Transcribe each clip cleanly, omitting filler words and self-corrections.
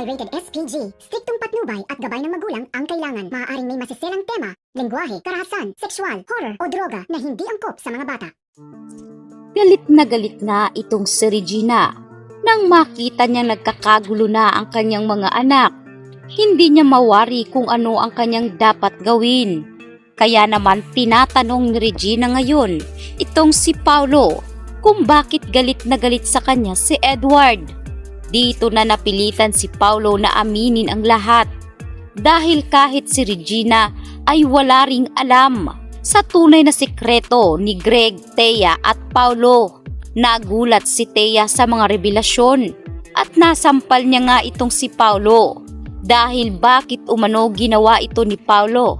ay rated SPG. Striktong patnubay at gabay ng magulang ang kailangan. Maaaring may masiselang tema, lengguwahe, karahasan, sexual, horror o droga na hindi angkop sa mga bata. Galit na itong si Regina nang makita niyang nagkakagulo na ang kanyang mga anak. Hindi niya mawari kung ano ang kanyang dapat gawin. Kaya naman tinatanong ni Regina ngayon itong si Paulo kung bakit galit na galit sa kanya si Edward. Dito na napilitan si Paulo na aminin ang lahat dahil kahit si Regina ay wala ring alam sa tunay na sikreto ni Greg, Thea at Paulo. Nagulat si Thea sa mga revelasyon at nasampal niya nga itong si Paulo dahil bakit umano ginawa ito ni Paulo.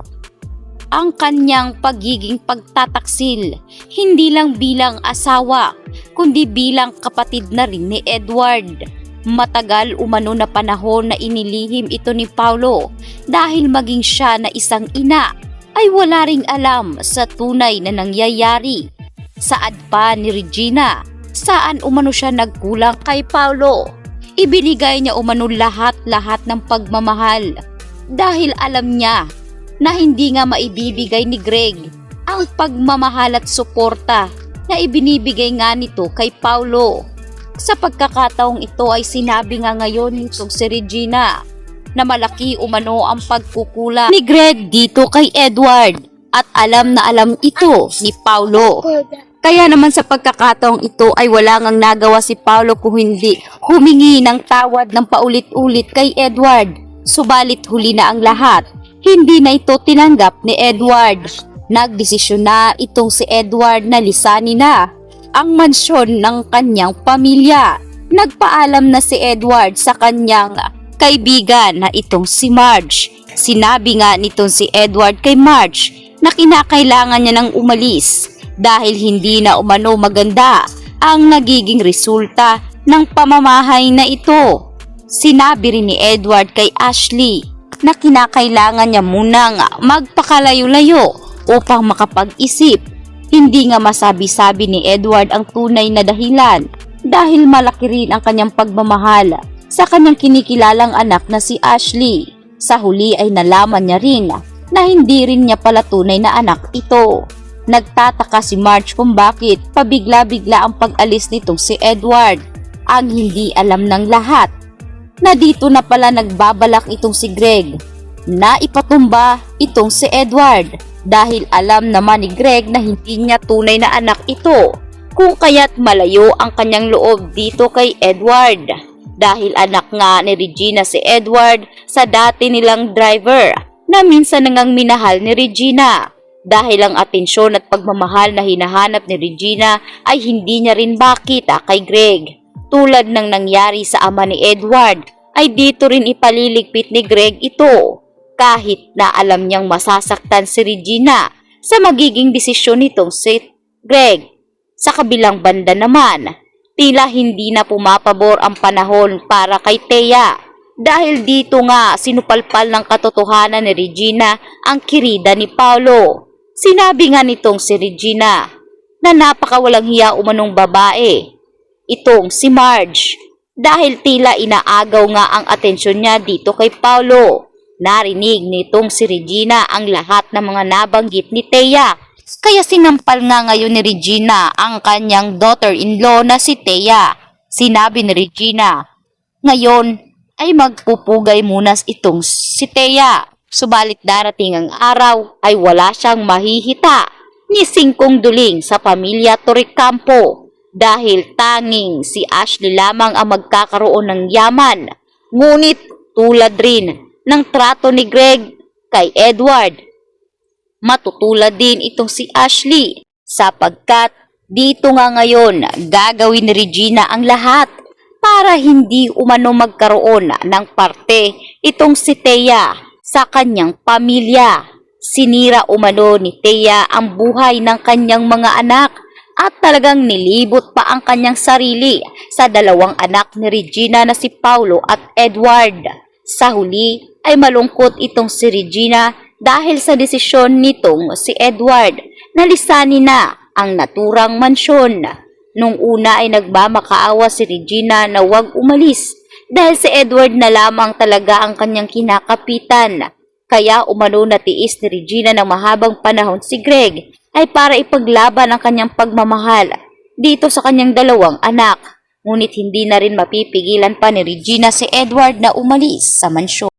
Ang kanyang pagiging pagtataksil hindi lang bilang asawa kundi bilang kapatid na rin ni Edward. Matagal umano na panahon na inilihim ito ni Paulo dahil maging siya na isang ina ay wala ring alam sa tunay na nangyayari. Saad pa ni Regina, saan umano siya nagkulang kay Paulo? Ibinigay niya umano lahat-lahat ng pagmamahal dahil alam niya na hindi nga maibibigay ni Greg ang pagmamahal at suporta na ibinibigay nga nito kay Paulo. Sa pagkakataong ito ay sinabi nga ngayon nitong si Regina na malaki umano ang pagkukulang ni Greg dito kay Edward at alam na alam ito ni Paulo. Kaya naman sa pagkakataong ito ay wala ngang nagawa si Paulo kung hindi humingi ng tawad ng paulit-ulit kay Edward. Subalit huli na ang lahat, hindi na ito tinanggap ni Edward. Nagdesisyon na itong si Edward na lisanin na ang mansyon ng kanyang pamilya. Nagpaalam na si Edward sa kanyang kaibigan na itong si Marge. Sinabi nga nitong si Edward kay Marge na kinakailangan niya ng umalis dahil hindi na umano maganda ang nagiging resulta ng pamamahay na ito. Sinabi rin ni Edward kay Ashley na kinakailangan niya munang magpakalayo-layo upang makapag-isip. Hindi nga masabi-sabi ni Edward ang tunay na dahilan dahil malaki rin ang kanyang pagmamahal sa kanyang kinikilalang anak na si Ashley. Sa huli ay nalaman niya rin na hindi rin niya pala tunay na anak ito. Nagtataka si Marge kung bakit pabigla-bigla ang pag-alis nitong si Edward. Ang hindi alam ng lahat na dito na pala nagbabalak itong si Greg na ipatumba itong si Edward dahil alam naman ni Greg na hindi niya tunay na anak ito kung kaya't malayo ang kanyang loob dito kay Edward dahil anak nga ni Regina si Edward sa dati nilang driver na minsan nangang minahal ni Regina dahil ang atensyon at pagmamahal na hinahanap ni Regina ay hindi niya rin makita kay Greg. Tulad ng nangyari sa ama ni Edward ay dito rin ipaliligpit ni Greg ito kahit na alam niyang masasaktan si Regina sa magiging desisyon nitong si Greg. Sa kabilang banda naman, tila hindi na pumapabor ang panahon para kay Thea dahil dito nga sinupalpal ng katotohanan ni Regina ang kirida ni Paulo. Sinabi nga nitong si Regina na napakawalang hiya umanong babae itong si Marge dahil tila inaagaw nga ang atensyon niya dito kay Paulo. Narinig nitong si Regina ang lahat ng mga nabanggit ni Thea. Kaya sinampal nga ngayon ni Regina ang kanyang daughter-in-law na si Thea. Sinabi ni Regina, ngayon ay magpupugay muna itong si Thea. Subalit darating ang araw ay wala siyang mahihita ni singkong duling sa pamilya Torrecampo dahil tanging si Ashley lamang ang magkakaroon ng yaman. Ngunit tulad rin ng trato ni Greg kay Edward, matutulad din itong si Ashley sapagkat dito nga ngayon gagawin ni Regina ang lahat para hindi umano magkaroon ng parte itong si Thea sa kanyang pamilya. Sinira umano ni Thea ang buhay ng kanyang mga anak at talagang nilibot pa ang kanyang sarili sa dalawang anak ni Regina na si Paulo at Edward. Sa huli ay malungkot itong si Regina dahil sa desisyon nitong si Edward na lisanin na ang naturang mansyon. Nung una ay nagmamakaawa si Regina na huwag umalis Dahil si Edward na lamang talaga ang kanyang kinakapitan. Kaya umano natiis ni Regina ng mahabang panahon si Greg ay para ipaglaban ang kanyang pagmamahal dito sa kanyang dalawang anak. Ngunit hindi na rin mapipigilan pa ni Regina si Edward na umalis sa mansyon.